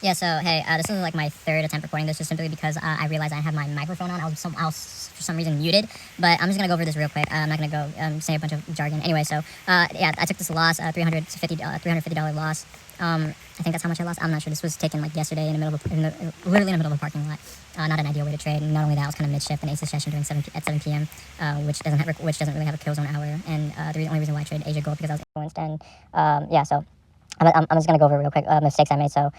Yeah, so hey, this is like my third attempt recording this, just simply because I realized I have my microphone on. I was for some reason muted, but I'm just gonna go over this real quick. I'm not gonna go say a bunch of jargon. Anyway, so yeah, I took this loss, $350 loss. I think that's how much I lost. I'm not sure. This was taken like yesterday in the middle of literally in the middle of a parking lot. Not an ideal way to trade. And not only that, I was kind of mid shift and Ace session during 7 p.m., which doesn't really have a kill zone hour. And the only reason why I traded Asia Gold because I was influenced. And yeah, so I'm just gonna go over real quick mistakes I made. So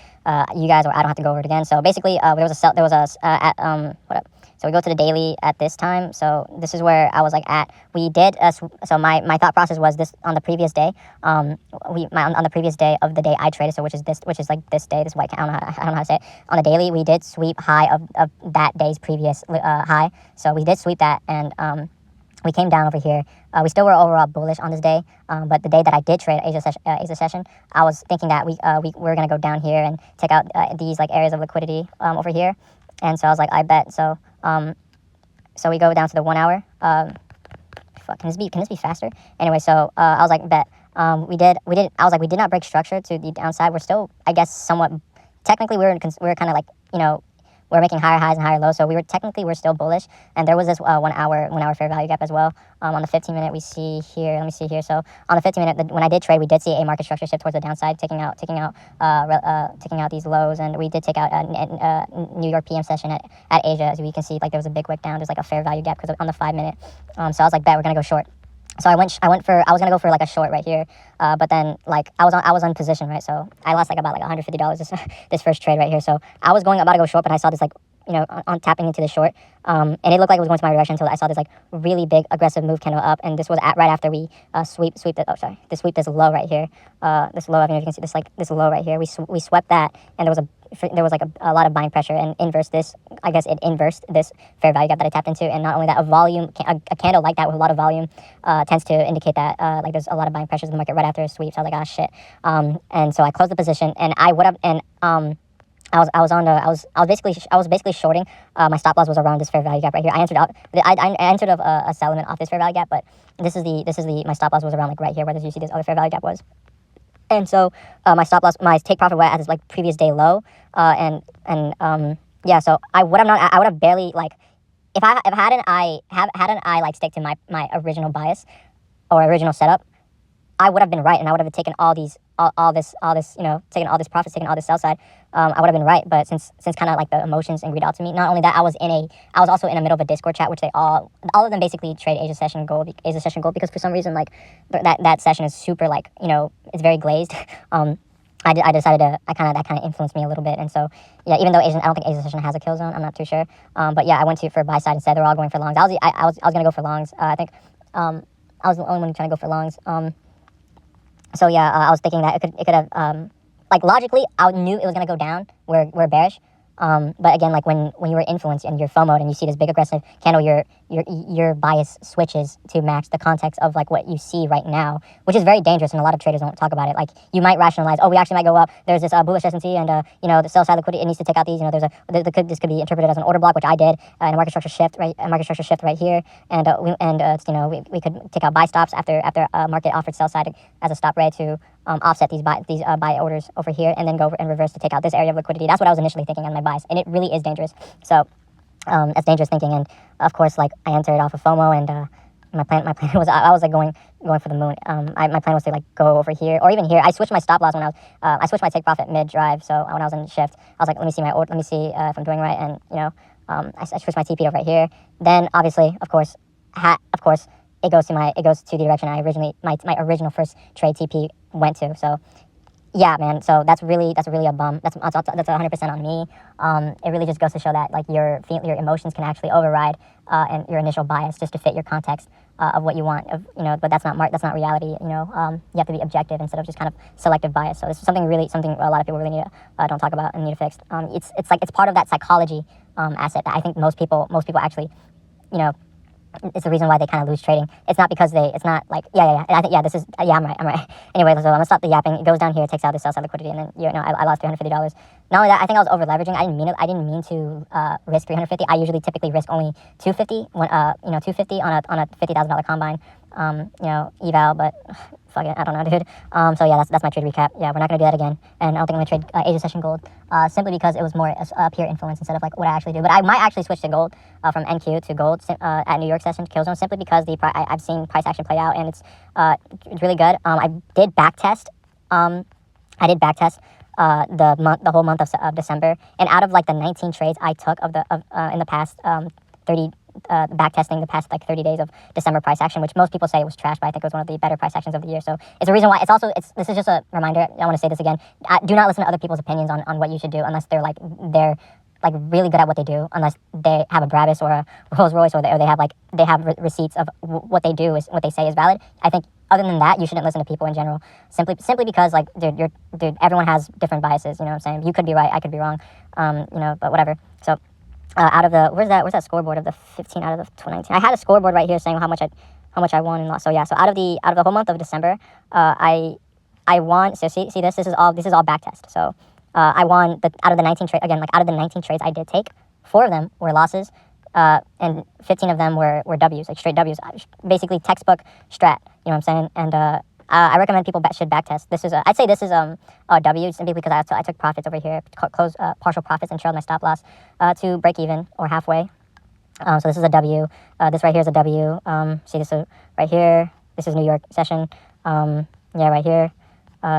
you guys, or I don't have to go over it again. So basically, there was a what up? So we go to the daily at this time. So this is where I was like at. We did so my thought process was this on the previous day. On the previous day of the day I traded. So which is like this day. This white. I don't know how to say it. On the daily, we did sweep high of that day's previous high. So we did sweep that, and we came down over here. We still were overall bullish on this day, but the day that I did trade Asia session, I was thinking that we were gonna go down here and take out these like areas of liquidity over here, and so I was like, I bet. So so we go down to the 1 hour. Fuck, can this be faster? Anyway, so I was like, bet. We did. I was like, we did not break structure to the downside. We're still, I guess, somewhat. Technically, we were kind of like, we're making higher highs and higher lows, so we're still bullish. And there was this 1 hour fair value gap as well. On the 15-minute, we see here. Let me see here. So on the 15-minute, when I did trade, we did see a market structure shift towards the downside, taking out these lows, and we did take out New York PM session at Asia. As we can see, like there was a big wick down. There's like a fair value gap because on the 5-minute. So I was like, bet we're gonna go short. So I was gonna go for like a short right here, but then like I was on position, right? So I lost like about like $150 this first trade right here. So I was about to go short, but I saw this like on tapping into the short, and it looked like it was going to my direction until I saw this like really big aggressive move candle up, and this was right after we sweep this low right here, this low. I don't know if you can see this low right here. We swept that, and there was like a lot of buying pressure, and inversed this fair value gap that I tapped into. And not only that, a candle like that with a lot of volume tends to indicate that like there's a lot of buying pressures in the market right after a sweep. So I was like, ah, shit. And so I closed the position, and I would have, and I was basically shorting. My stop loss was around this fair value gap right here. I entered a settlement off this fair value gap, but my stop loss was around like right here where you see this other fair value gap was. And so my take profit was at this like previous day low, yeah. So I would have barely like if I had an eye like stick to my original bias or original setup, I would have been right, and I would have taken all this taken all this profits, taken all this sell side. I would have been right, but since kind of like the emotions and greed out to me. Not only that, I was also in the middle of a Discord chat, which all of them basically trade Asia session gold because for some reason like that session is super like it's very glazed. I decided that kind of influenced me a little bit, and so yeah, even though I don't think Asia session has a kill zone, I'm not too sure. But yeah, I went for buy side instead. They're all going for longs. I was gonna go for longs. I think I was the only one trying to go for longs. So yeah, I was thinking that it could have like logically I knew it was gonna go down. We're bearish. But again, like when you were influenced and you're FOMO'd and you see this big aggressive candle, your bias switches to match the context of like what you see right now, which is very dangerous, and a lot of traders don't talk about it. Like you might rationalize, oh, we actually might go up. There's this bullish S&P, and the sell side liquidity, it needs to take out these. This could be interpreted as an order block, which I did, and a market structure shift right here, and we could take out buy stops after market offered sell side as a stop rate to offset these buy orders over here, and then go and reverse to take out this area of liquidity. That's what I was initially thinking on my buys, and it really is dangerous. So that's dangerous thinking, and of course, like I entered off of FOMO, and my plan was I was like going for the moon. My plan was to like go over here or even here. I switched my stop loss when I switched my take profit mid drive. So when I was in shift, I was like, let me see if I'm doing right, and I switched my TP over right here. Then obviously, of course, it goes to the direction I originally my original first trade TP went to. So yeah, man. So that's really a bum. That's 100% on me. It really just goes to show that like your emotions can actually override and your initial bias just to fit your context of what you want. But that's not reality. You have to be objective instead of just kind of selective bias. So this is something a lot of people really need to don't talk about and need to fix. It's part of that psychology asset that I think most people actually it's the reason why they kind of lose trading. It's not because it's not like, yeah. And I think, I'm right. Anyway, so I'm gonna stop the yapping. It goes down here, takes out the sell side liquidity, and then, I lost $350. Not only that, I think I was over leveraging. I didn't mean to risk 350. I typically risk only 250 on a $50,000 combine, eval, but fuck it, I don't know, dude. So yeah, that's my trade recap. Yeah, we're not gonna do that again, and I don't think I'm gonna trade Asia Session Gold, simply because it was more peer influence instead of like what I actually do. But I might actually switch to gold, from NQ to gold at New York Session Killzone, simply because I've seen price action play out, and it's really good. I did back test. The whole month of December, and out of like the 19 trades I took in the past 30 back testing the past like 30 days of December price action, which most people say was trash, but I think it was one of the better price actions of the year. So it's a reason why. This is just a reminder. I want to say this again. Do not listen to other people's opinions on what you should do unless they're really good at what they do, unless they have a Brabus or a Rolls Royce, or they have receipts of what they do is what they say is valid. I think other than that, you shouldn't listen to people in general, simply because like dude, everyone has different biases. You know what I'm saying? You could be right, I could be wrong. But whatever. So out of the where's that scoreboard of the 15 out of the 2019? I had a scoreboard right here saying how much I won and lost. So yeah, so out of the whole month of December, I won. So see this is all back test. So I won out of the 19 trades, again, like out of the 19 trades I did take, 4 of them were losses, and 15 of them were W's, like straight W's, basically textbook strat. You know what I'm saying? And I recommend people should backtest. I'd say this is a W, simply because I took profits over here, closed partial profits, and trailed my stop loss to break even or halfway. So this is a W. This right here is a W. See this right here. This is New York Session. Right here.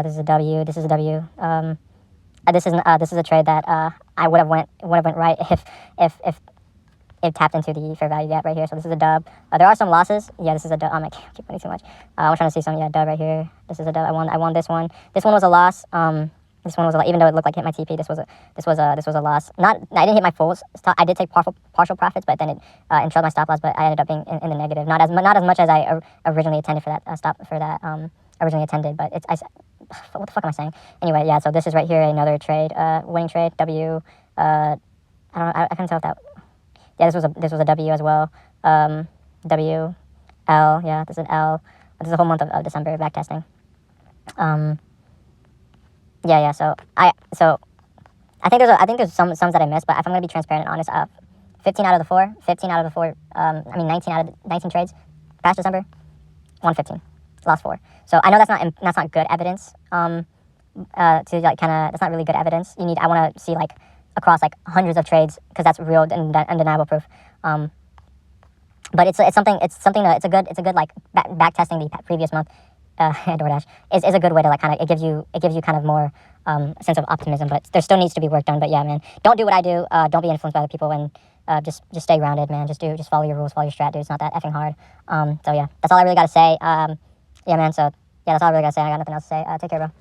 This is a W. This is a W. This is a trade that I would have went right if it tapped into the fair value gap right here. So this is a dub. There are some losses. Yeah, this is a dub. I can't keep winning too much. I'm trying to see some. Yeah, dub right here. This is a dub. I won this one. This one was a loss. This one was even though it looked like it hit my TP. This was a loss. I didn't hit my fulls. I did take partial profits, but then it trailed my stop loss. But I ended up being in the negative. Not as much as I originally intended for that originally intended. But what the fuck am I saying? Anyway, yeah. So this is right here another trade, winning trade. W. I don't know. I can't tell if that. Yeah, this was a W as well. W, L. Yeah, this is an L. This is a whole month of December backtesting. Yeah. So I think there's some sums that I missed, but if I'm gonna be transparent and honest, 15 out of the 4. 19 out of the 19 trades past December, won 15, lost 4. So I know that's not good evidence. To like that's not really good evidence. I want to see like across like hundreds of trades, because that's real and undeniable proof. But it's a good like back testing the previous month. DoorDash is a good way to like kind of it gives you kind of more sense of optimism. But there still needs to be work done. But yeah, man, don't do what I do. Don't be influenced by other people, and just stay grounded, man. Just follow your rules, follow your strat, dude. It's not that effing hard. So yeah, that's all I really got to say. Yeah, man. So yeah, that's all I really got to say. I got nothing else to say. Take care, bro.